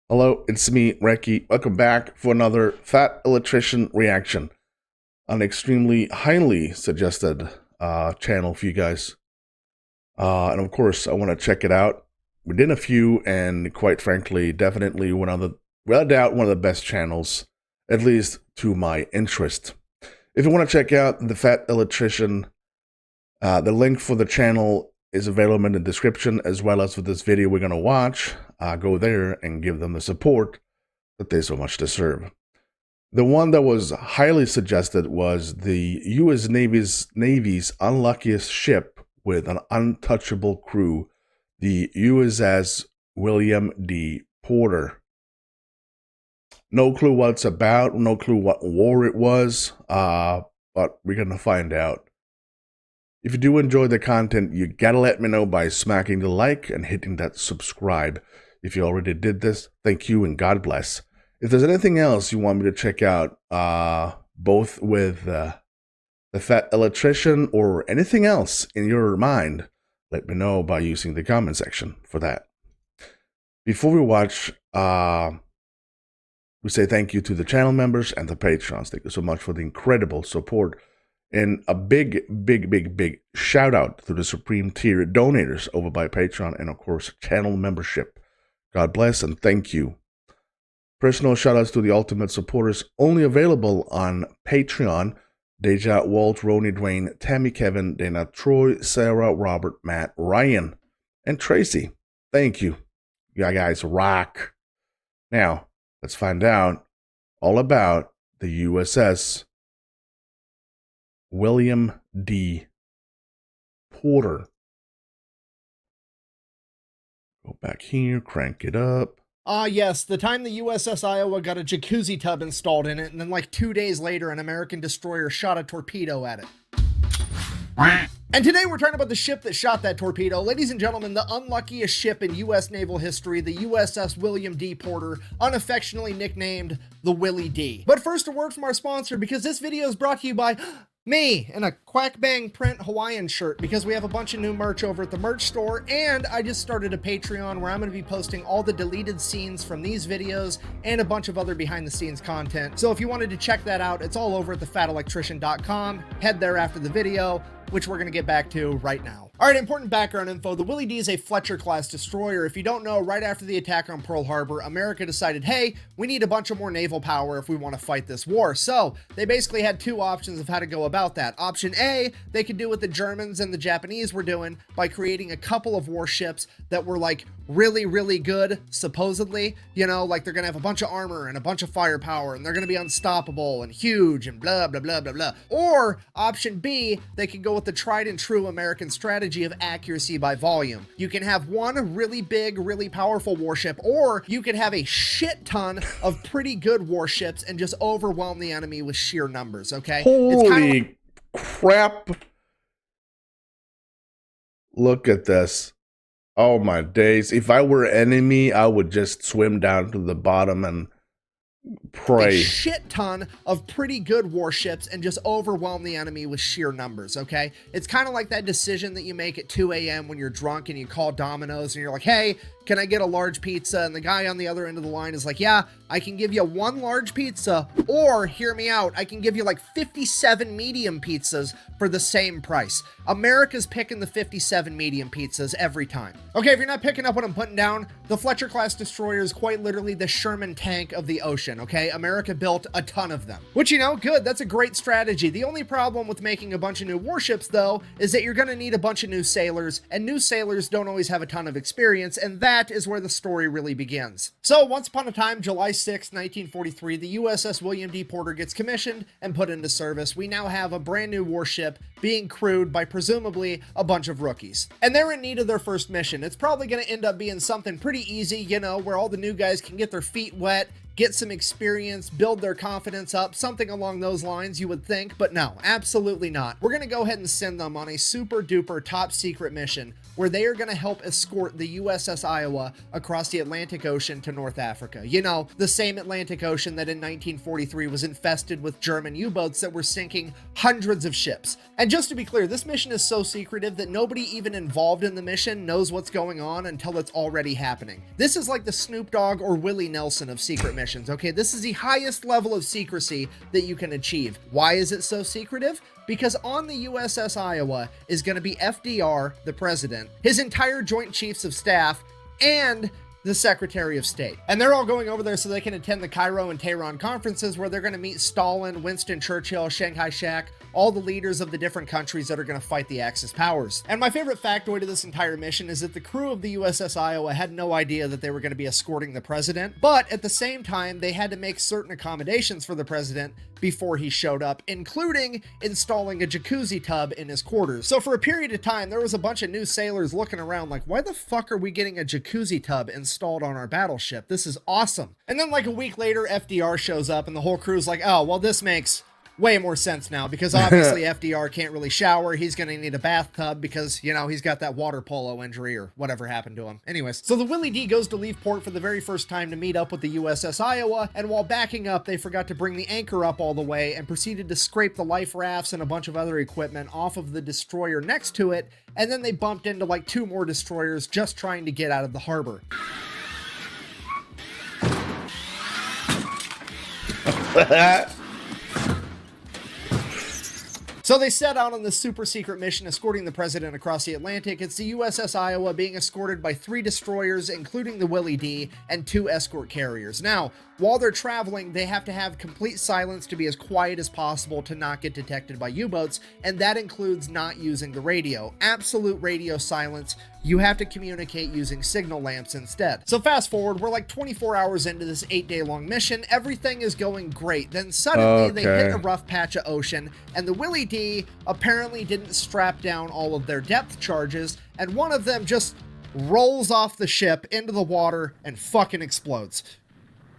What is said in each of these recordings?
Hello, it's me, Recky. Welcome back for another Fat Electrician reaction. An extremely highly suggested channel for you guys. And of course, I want to check it out. We did a few, and quite frankly, definitely without doubt, one of the best channels, at least to my interest. If you want to check out the Fat Electrician, the link for the channel is available in the description, as well as for this video we're going to watch. Go there and give them the support that they so much deserve. The one that was highly suggested was the U.S. Navy's unluckiest ship with an untouchable crew, the USS William D Porter. No clue what it's about, no clue what war it was, but we're going to find out. If you do enjoy the content, you gotta let me know by smacking the like and hitting that subscribe. If you already did this, thank you and God bless. If there's anything else you want me to check out, both with the Fat Electrician or anything else in your mind, let me know by using the comment section for that. Before we watch, we say thank you to the channel members and the patrons. Thank you so much for the incredible support. And a big shout out to the Supreme Tier donators over by Patreon and, of course, channel membership. God bless and thank you. Personal shout outs to the ultimate supporters only available on Patreon: Deja, Walt, Roni, Dwayne, Tammy, Kevin, Dana, Troy, Sarah, Robert, Matt, Ryan, and Tracy. Thank you. You guys rock. Now, let's find out all about the USS William D Porter. Go back here, crank it up. Yes, the time the USS Iowa got a jacuzzi tub installed in it, and then like 2 days later, an American destroyer shot a torpedo at it. And today we're talking about the ship that shot that torpedo. Ladies and gentlemen, the unluckiest ship in U.S. naval history, the USS William D Porter, unaffectionately nicknamed the Willie D. But first, a word from our sponsor, because this video is brought to you by me in a Quack Bang print Hawaiian shirt, because we have a bunch of new merch over at the merch store, and I just started a Patreon where I'm going to be posting all the deleted scenes from these videos and a bunch of other behind the scenes content. So if you wanted to check that out, it's all over at thefatelectrician.com. Head there after the video, which we're going to get back to right now. All right, important background info. The Willie D is a Fletcher-class destroyer. If you don't know, right after the attack on Pearl Harbor, America decided, hey, we need a bunch of more naval power if we want to fight this war. So they basically had two options of how to go about that. Option A, they could do what the Germans and the Japanese were doing by creating a couple of warships that were like really good, supposedly. You know, like they're going to have a bunch of armor and a bunch of firepower, and they're going to be unstoppable and huge and blah, blah, blah, blah, blah. Or option B, they could go with the tried and true American strategy of accuracy by volume. You can have one really big, really powerful warship, or you could have a shit ton of pretty good warships and just overwhelm the enemy with sheer numbers, okay? Holy crap. Look at this. Oh my days. If I were enemy, I would just swim down to the bottom and pray. A shit ton of pretty good warships and just overwhelm the enemy with sheer numbers, okay? It's kind of like that decision that you make at 2 a.m. when you're drunk and you call Domino's and you're like, hey, can I get a large pizza? And the guy on the other end of the line is like, yeah, I can give you one large pizza, or hear me out, I can give you like 57 medium pizzas for the same price. America's picking the 57 medium pizzas every time. Okay, if you're not picking up what I'm putting down, the Fletcher-class destroyer is quite literally the Sherman tank of the ocean, okay? America built a ton of them. Which, you know, good, that's a great strategy. The only problem with making a bunch of new warships, though, is that you're gonna need a bunch of new sailors, and new sailors don't always have a ton of experience, and that is where the story really begins. So, once upon a time, July 6, 1943, the USS William D Porter gets commissioned and put into service. We now have a brand new warship being crewed by presumably a bunch of rookies. And they're in need of their first mission. It's probably going to end up being something pretty easy, you know, where all the new guys can get their feet wet, get some experience, build their confidence up, something along those lines you would think, but no, absolutely not. We're gonna go ahead and send them on a super duper top secret mission where they are gonna help escort the USS Iowa across the Atlantic Ocean to North Africa. You know, the same Atlantic Ocean that in 1943 was infested with German U-boats that were sinking hundreds of ships. And just to be clear, this mission is so secretive that nobody even involved in the mission knows what's going on until it's already happening. This is like the Snoop Dogg or Willie Nelson of secret missions, okay? This is the highest level of secrecy that you can achieve. Why is it so secretive? Because on the USS Iowa is going to be FDR, the president, his entire Joint Chiefs of Staff, and the Secretary of State. And they're all going over there so they can attend the Cairo and Tehran conferences where they're going to meet Stalin, Winston Churchill, Chiang Kai-shek, all the leaders of the different countries that are going to fight the Axis powers. And my favorite factoid of this entire mission is that the crew of the USS Iowa had no idea that they were going to be escorting the president, but at the same time, they had to make certain accommodations for the president before he showed up, including installing a jacuzzi tub in his quarters. So for a period of time, there was a bunch of new sailors looking around like, why the fuck are we getting a jacuzzi tub installed on our battleship? This is awesome. And then like a week later, FDR shows up and the whole crew's like, oh, well, this makes way more sense now because obviously FDR can't really shower. He's going to need a bathtub because, you know, he's got that water polo injury or whatever happened to him. Anyways, so the Willie D goes to leave port for the very first time to meet up with the USS Iowa, and while backing up, they forgot to bring the anchor up all the way and proceeded to scrape the life rafts and a bunch of other equipment off of the destroyer next to it, and then they bumped into like 2 more destroyers just trying to get out of the harbor. So they set out on this super secret mission escorting the president across the Atlantic. It's the USS Iowa being escorted by 3 destroyers, including the Willie D, and 2 escort carriers. Now, while they're traveling, they have to have complete silence to be as quiet as possible to not get detected by U-boats, and that includes not using the radio. Absolute radio silence. You have to communicate using signal lamps instead. So fast forward, we're like 24 hours into this 8-day-long mission. Everything is going great. Then suddenly they hit a rough patch of ocean, and the Willie D apparently didn't strap down all of their depth charges, and one of them just rolls off the ship into the water and fucking explodes.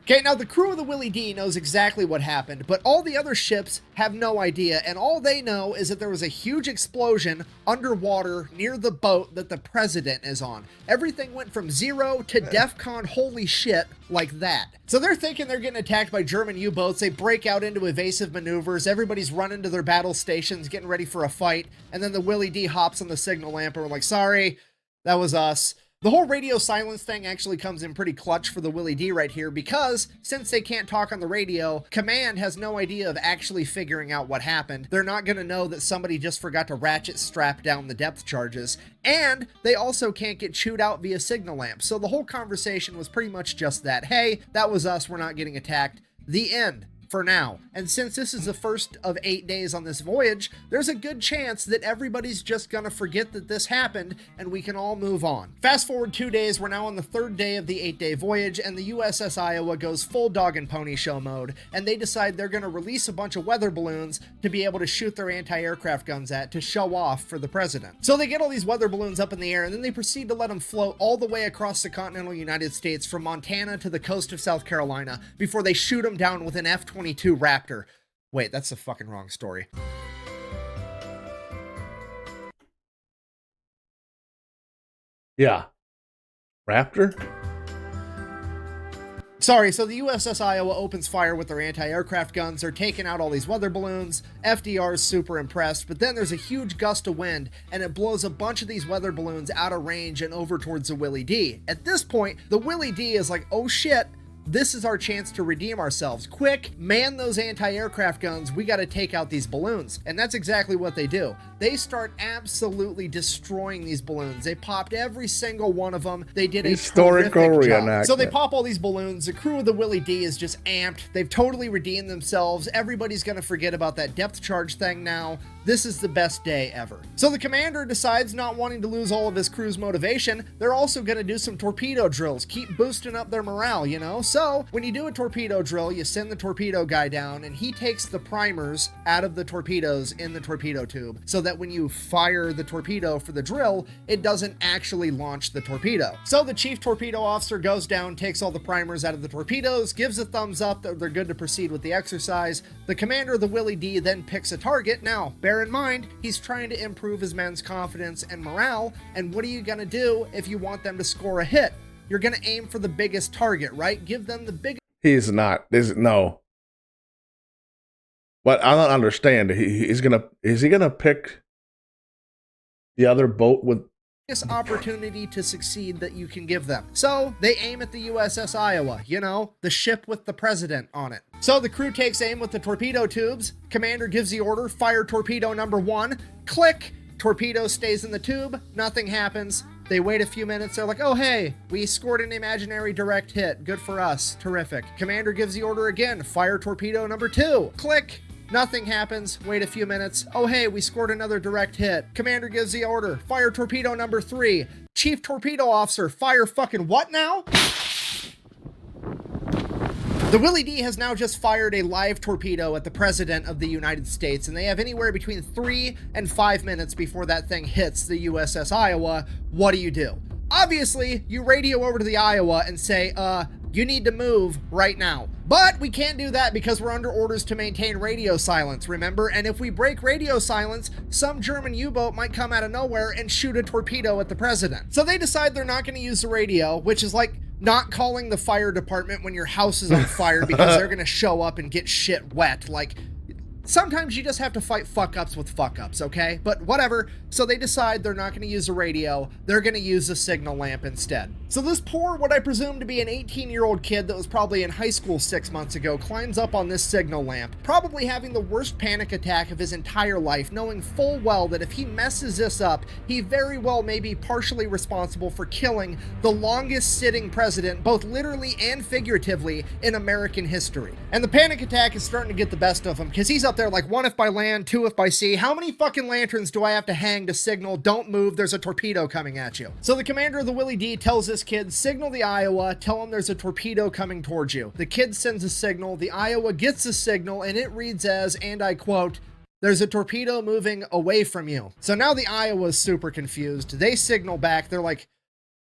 Okay, now the crew of the Willie D knows exactly what happened, but all the other ships have no idea, and all they know is that there was a huge explosion underwater near the boat that the president is on. Everything went from 0 to DEFCON holy shit like that. So they're thinking they're getting attacked by German U-boats. They break out into evasive maneuvers. Everybody's running to their battle stations, getting ready for a fight, and then the Willie D hops on the signal lamp and we're like, sorry, that was us. The whole radio silence thing actually comes in pretty clutch for the Willie D right here because since they can't talk on the radio, command has no idea of actually figuring out what happened. They're not going to know that somebody just forgot to ratchet strap down the depth charges, and they also can't get chewed out via signal lamps. So the whole conversation was pretty much just that. Hey, that was us. We're not getting attacked. The end. For now. And since this is the first of 8 days on this voyage, there's a good chance that everybody's just gonna forget that this happened and we can all move on. Fast forward 2 days, we're now on the 3rd day of the 8-day voyage, and the USS Iowa goes full dog and pony show mode, and they decide they're gonna release a bunch of weather balloons to be able to shoot their anti-aircraft guns at to show off for the president. So they get all these weather balloons up in the air, and then they proceed to let them float all the way across the continental United States from Montana to the coast of South Carolina before they shoot them down with an F-22 Raptor. Wait, that's the fucking wrong story. Yeah. Raptor? Sorry, so the USS Iowa opens fire with their anti-aircraft guns. They're taking out all these weather balloons. FDR is super impressed, but then there's a huge gust of wind, and it blows a bunch of these weather balloons out of range and over towards the Willie D. At this point, the Willie D is like, oh shit, this is our chance to redeem ourselves. Quick, man those anti-aircraft guns. We got to take out these balloons. And that's exactly what they do. They start absolutely destroying these balloons. They popped every single one of them. They did a historical reenactment. So they pop all these balloons. The crew of the Willie D is just amped. They've totally redeemed themselves. Everybody's going to forget about that depth charge thing now. This is the best day ever. So the commander decides, not wanting to lose all of his crew's motivation, they're also going to do some torpedo drills, keep boosting up their morale, you know? So when you do a torpedo drill, you send the torpedo guy down and he takes the primers out of the torpedoes in the torpedo tube so that when you fire the torpedo for the drill, it doesn't actually launch the torpedo. So the chief torpedo officer goes down, takes all the primers out of the torpedoes, gives a thumbs up that they're good to proceed with the exercise. The commander of the Willie D then picks a target. Now, bear in mind, he's trying to improve his men's confidence and morale, and what are you gonna do if you want them to score a hit? You're gonna aim for the biggest target, right? Give them the biggest. He's not. No. But I don't understand. Is he gonna pick the other boat with Opportunity to succeed that you can give them. So they aim at the USS Iowa, you know, the ship with the president on it. So the crew takes aim with the torpedo tubes. Commander gives the order, fire torpedo number 1. Click, torpedo stays in the tube, nothing happens. They wait a few minutes, they're like, oh hey, we scored an imaginary direct hit, good for us, terrific. Commander gives the order again, fire torpedo number 2. Click, nothing happens, wait a few minutes. Oh hey, we scored another direct hit. Commander gives the order, fire torpedo number 3. Chief torpedo officer, fire fucking what now? The Willie D has now just fired a live torpedo at the President of the United States, and they have anywhere between 3 and 5 minutes before that thing hits the USS Iowa. What do? Obviously, you radio over to the Iowa and say, you need to move right now. But we can't do that because we're under orders to maintain radio silence, remember? And if we break radio silence, some German U-boat might come out of nowhere and shoot a torpedo at the president. So they decide they're not going to use the radio, which is like not calling the fire department when your house is on fire because they're going to show up and get shit wet. Like, sometimes you just have to fight fuck-ups with fuck-ups, okay? But whatever. So they decide they're not going to use a radio. They're going to use a signal lamp instead. So this poor, what I presume to be an 18-year-old kid that was probably in high school 6 months ago, climbs up on this signal lamp, probably having the worst panic attack of his entire life, knowing full well that if he messes this up, he very well may be partially responsible for killing the longest sitting president, both literally and figuratively, in American history. And the panic attack is starting to get the best of him, because he's up there like, 1 if by land, 2 if by sea. How many fucking lanterns do I have to hang to signal, don't move, there's a torpedo coming at you? So the commander of the Willie D tells this kid, signal the Iowa, tell him there's a torpedo coming towards you. The kid sends a signal, the Iowa gets a signal, and it reads as, and I quote, there's a torpedo moving away from you. So now the Iowa's super confused. They signal back, they're like,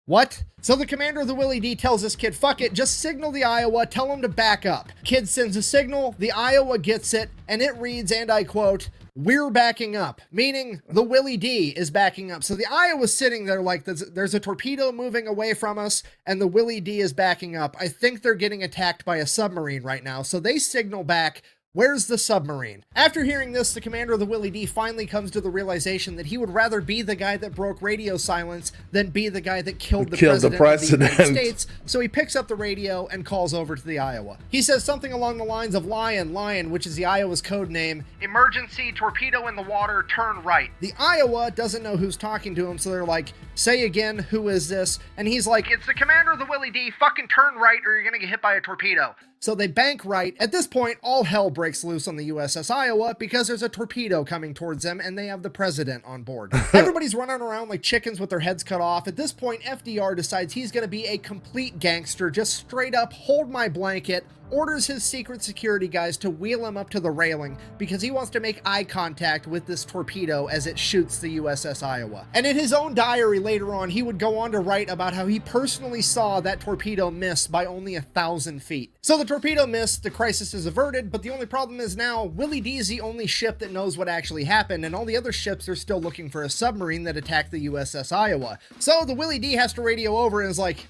what? So the commander of the Willie D tells this kid, fuck it, just signal the Iowa, tell him to back up. Kid sends a signal, the Iowa gets it, and it reads, and I quote, we're backing up, meaning the Willie D is backing up. So the Iowa's sitting there like, there's a torpedo moving away from us, and the Willie D is backing up. I think they're getting attacked by a submarine right now. So they signal back, where's the submarine? After hearing this, the commander of the Willie D finally comes to the realization that he would rather be the guy that broke radio silence than be the guy that killed the president of the United States. So he picks up the radio and calls over to the Iowa. He says something along the lines of Lion, which is the Iowa's code name. Emergency, torpedo in the water, turn right. The Iowa doesn't know who's talking to him, so they're like, say again, who is this? And he's like, it's the commander of the Willie D, fucking turn right or you're gonna get hit by a torpedo. So they bank right. At this point, all hell breaks loose on the USS Iowa because there's a torpedo coming towards them and they have the president on board. Everybody's running around like chickens with their heads cut off. At this point, FDR decides he's going to be a complete gangster, just straight up hold my blanket, orders his secret security guys to wheel him up to the railing because he wants to make eye contact with this torpedo as it shoots the USS Iowa. And in his own diary later on, he would go on to write about how he personally saw that torpedo miss by only 1,000 feet. So the torpedo missed, the crisis is averted, but the only problem is now Willie D is the only ship that knows what actually happened, and all the other ships are still looking for a submarine that attacked the USS Iowa. So the Willie D has to radio over and is like,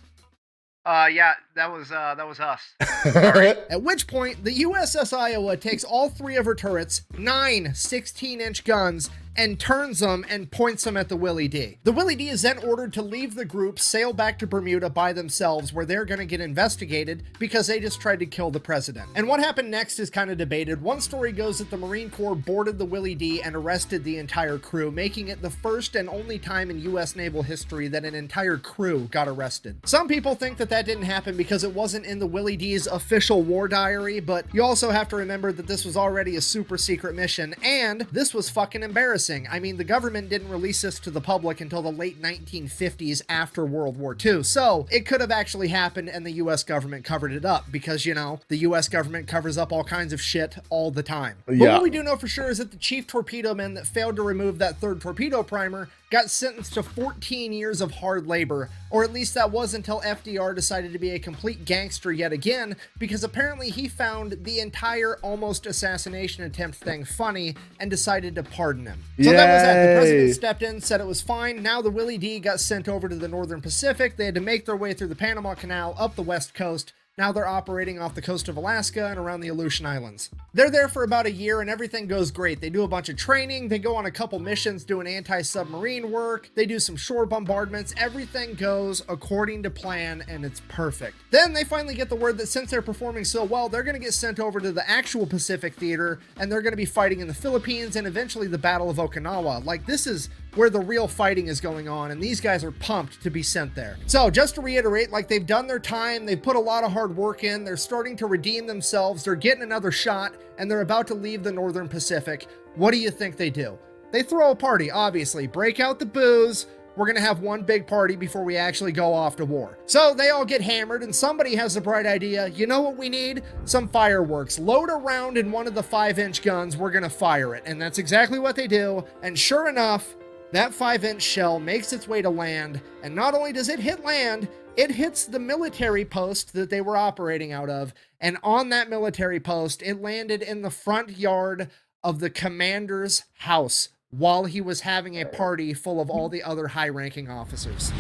yeah, that was us. At which point, the USS Iowa takes all 3 of her turrets, 9 16-inch guns, and turns them and points them at the Willie D. The Willie D is then ordered to leave the group, sail back to Bermuda by themselves, where they're going to get investigated because they just tried to kill the president. And what happened next is kind of debated. One story goes that the Marine Corps boarded the Willie D and arrested the entire crew, making it the first and only time in U.S. naval history that an entire crew got arrested. Some people think that that didn't happen because it wasn't in the Willie D's official war diary, but you also have to remember that this was already a super secret mission, and this was fucking embarrassing. I mean, the government didn't release this to the public until the late 1950s after World War II, so it could have actually happened and the U.S. government covered it up because, you know, the U.S. government covers up all kinds of shit all the time. But what we do know for sure is that the chief torpedo man that failed to remove that third torpedo primer got sentenced to 14 years of hard labor, or at least that was until FDR decided to be a complete gangster yet again, because apparently he found the entire almost assassination attempt thing funny and decided to pardon him. So that was that. The president stepped in, said it was fine. Now the Willie D got sent over to the Northern Pacific. They had to make their way through the Panama Canal up the West Coast. Now they're operating off the coast of Alaska and around the Aleutian Islands. They're there for about a year and everything goes great. They do a bunch of training, they go on a couple missions doing anti-submarine work, they do some shore bombardments, everything goes according to plan and it's perfect. Then they finally get the word that since they're performing so well, they're going to get sent over to the actual Pacific Theater and they're going to be fighting in the Philippines and eventually the Battle of Okinawa. Like, this is where the real fighting is going on, and these guys are pumped to be sent there. So just to reiterate, like, they've done their time, they've put a lot of hard work in, they're starting to redeem themselves, they're getting another shot, and they're about to leave the Northern Pacific. What do you think they do? They throw a party, obviously, break out the booze. We're gonna have one big party before we actually go off to war. So they all get hammered and somebody has the bright idea, you know what we need? Some fireworks. Load a round in one of the 5-inch guns, we're gonna fire it. And that's exactly what they do, and sure enough, that 5-inch shell makes its way to land, and not only does it hit land, it hits the military post that they were operating out of, and on that military post, it landed in the front yard of the commander's house while he was having a party full of all the other high-ranking officers.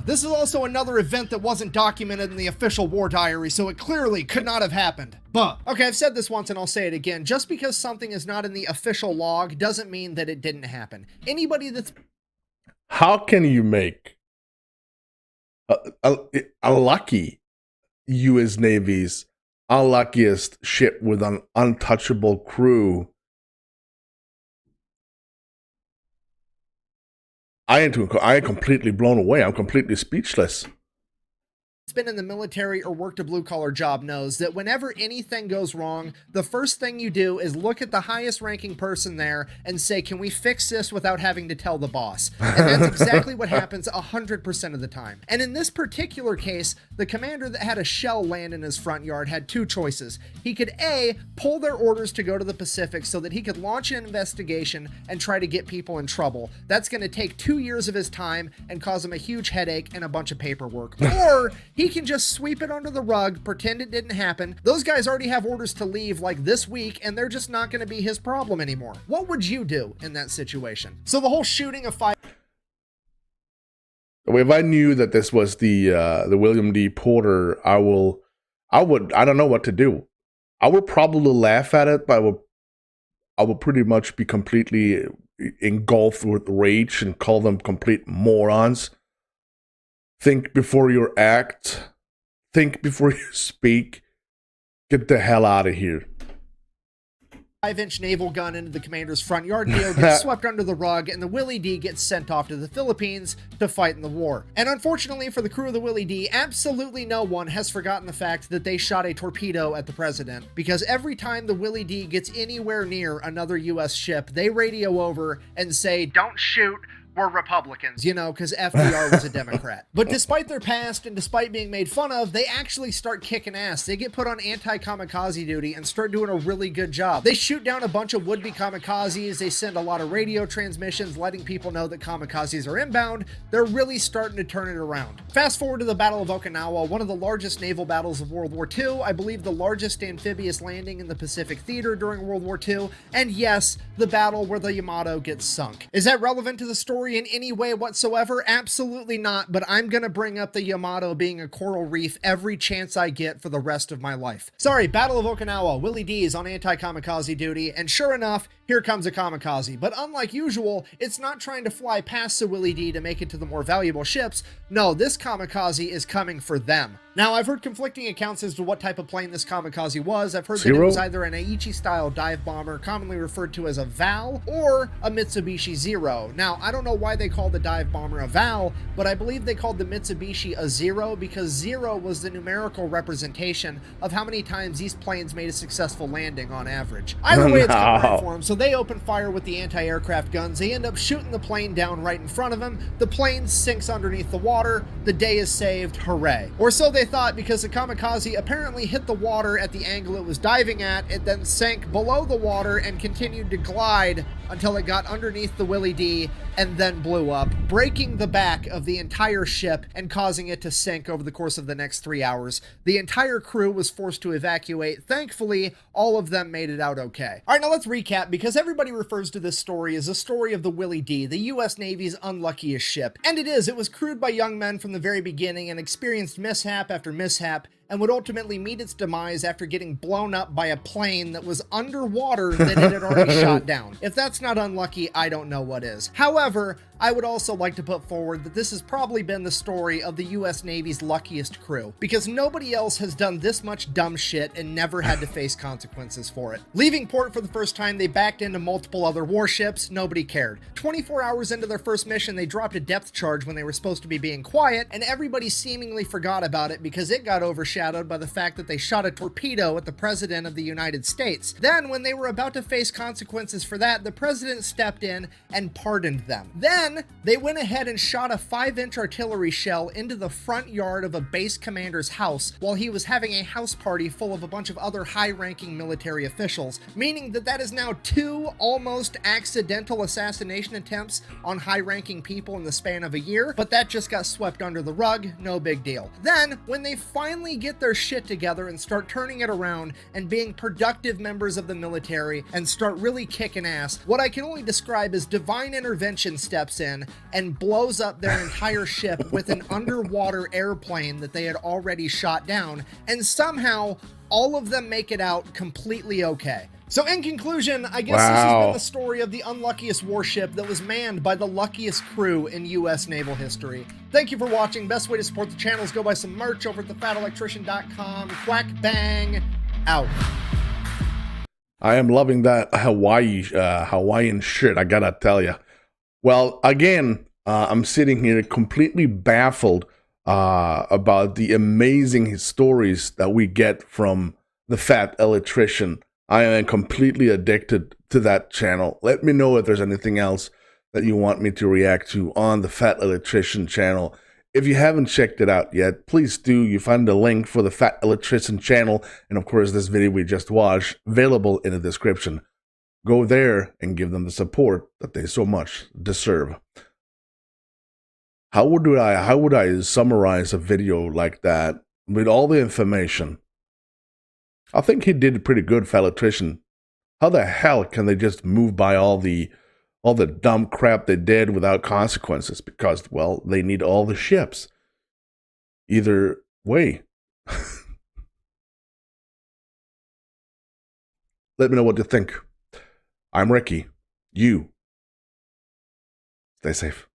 This is also another event that wasn't documented in the official war diary, so it clearly could not have happened. Okay, I've said this once and I'll say it again. Just because something is not in the official log doesn't mean that it didn't happen. Anybody that's... How can you make a lucky U.S. Navy's unluckiest ship with an untouchable crew? I am completely blown away. I'm completely speechless. Been in the military or worked a blue-collar job knows that whenever anything goes wrong, the first thing you do is look at the highest ranking person there and say, can we fix this without having to tell the boss? And that's exactly what happens 100% of the time. And in this particular case, the commander that had a shell land in his front yard had two choices. He could A, pull their orders to go to the Pacific so that he could launch an investigation and try to get people in trouble. That's going to take 2 years of his time and cause him a huge headache and a bunch of paperwork. Or he can just sweep it under the rug, pretend it didn't happen. Those guys already have orders to leave like this week, and they're just not going to be his problem anymore. What would you do in that situation? So the whole shooting of If I knew that this was the William D Porter, I don't know what to do. I would probably laugh at it, but I would pretty much be completely engulfed with rage and call them complete morons. Think before you act. Think before you speak. Get the hell out of here. 5-inch naval gun into the commander's front yard deal gets swept under the rug, and the Willie D gets sent off to the Philippines to fight in the war. And unfortunately for the crew of the Willie D, absolutely no one has forgotten the fact that they shot a torpedo at the president, because every time the Willie D gets anywhere near another U.S. ship, they radio over and say, don't shoot, we're Republicans, you know, because FDR was a Democrat. But despite their past and despite being made fun of, they actually start kicking ass. They get put on anti-kamikaze duty and start doing a really good job. They shoot down a bunch of would-be kamikazes. They send a lot of radio transmissions letting people know that kamikazes are inbound. They're really starting to turn it around. Fast forward to the Battle of Okinawa, one of the largest naval battles of World War II, I believe the largest amphibious landing in the Pacific Theater during World War II, and yes, the battle where the Yamato gets sunk. Is that relevant to the story? story in any way whatsoever? Absolutely not, but I'm gonna bring up the Yamato being a coral reef every chance I get for the rest of my life. Sorry, Battle of Okinawa, Willie D is on anti-kamikaze duty, and sure enough, here comes a kamikaze. But unlike usual, it's not trying to fly past the Willie D to make it to the more valuable ships. No, this kamikaze is coming for them. Now, I've heard conflicting accounts as to what type of plane this kamikaze was. I've heard that it was either an Aichi-style dive bomber, commonly referred to as a VAL, or a Mitsubishi Zero. Now, I don't know why they called the dive bomber a VAL, but I believe they called the Mitsubishi a Zero because zero was the numerical representation of how many times these planes made a successful landing on average. Either way, it's coming right for them. So they open fire with the anti-aircraft guns. They end up shooting the plane down right in front of them. The plane sinks underneath the water. The day is saved. Hooray. Or so they thought, because the kamikaze apparently hit the water at the angle it was diving at. It then sank below the water and continued to glide until it got underneath the Willie D and then blew up, breaking the back of the entire ship and causing it to sink over the course of the next 3 hours. The entire crew was forced to evacuate. Thankfully, all of them made it out okay. All right, now let's recap, because everybody refers to this story as a story of the Willie D, the U.S. Navy's unluckiest ship. And it is. It was crewed by young men from the very beginning and experienced mishap after mishap, and would ultimately meet its demise after getting blown up by a plane that was underwater that it had already shot down. If that's not unlucky, I don't know what is. However, I would also like to put forward that this has probably been the story of the US Navy's luckiest crew, because nobody else has done this much dumb shit and never had to face consequences for it. Leaving port for the first time, they backed into multiple other warships. Nobody cared. 24 hours into their first mission, they dropped a depth charge when they were supposed to be being quiet, and everybody seemingly forgot about it because it got overshadowed by the fact that they shot a torpedo at the President of the United States. Then, when they were about to face consequences for that, the President stepped in and pardoned them. Then, they went ahead and shot a 5-inch artillery shell into the front yard of a base commander's house while he was having a house party full of a bunch of other high-ranking military officials, meaning that that is now 2 almost accidental assassination attempts on high-ranking people in the span of a year, but that just got swept under the rug, no big deal. Then, when they finally get their shit together and start turning it around and being productive members of the military and start really kicking ass, what I can only describe as divine intervention steps in and blows up their entire ship with an underwater airplane that they had already shot down, and somehow all of them make it out completely okay. So in conclusion, I guess this has been the story of the unluckiest warship that was manned by the luckiest crew in U.S. naval history. Thank you for watching. Best way to support the channel is go buy some merch over at thefatelectrician.com. Quack bang, out. I am loving that Hawaiian shit, I gotta tell you. Well, again, I'm sitting here completely baffled about the amazing stories that we get from the Fat Electrician. I am completely addicted to that channel. Let me know if there's anything else that you want me to react to on the Fat Electrician channel. If you haven't checked it out yet, please do. You find the link for the Fat Electrician channel, and of course this video we just watched, available in the description. Go there and give them the support that they so much deserve. How would I summarize a video like that with all the information? I think he did pretty good, Fat Electrician. How the hell can they just move by all the dumb crap they did without consequences? Because, well, they need all the ships. Either way. Let me know what you think. I'm Recky. You stay safe.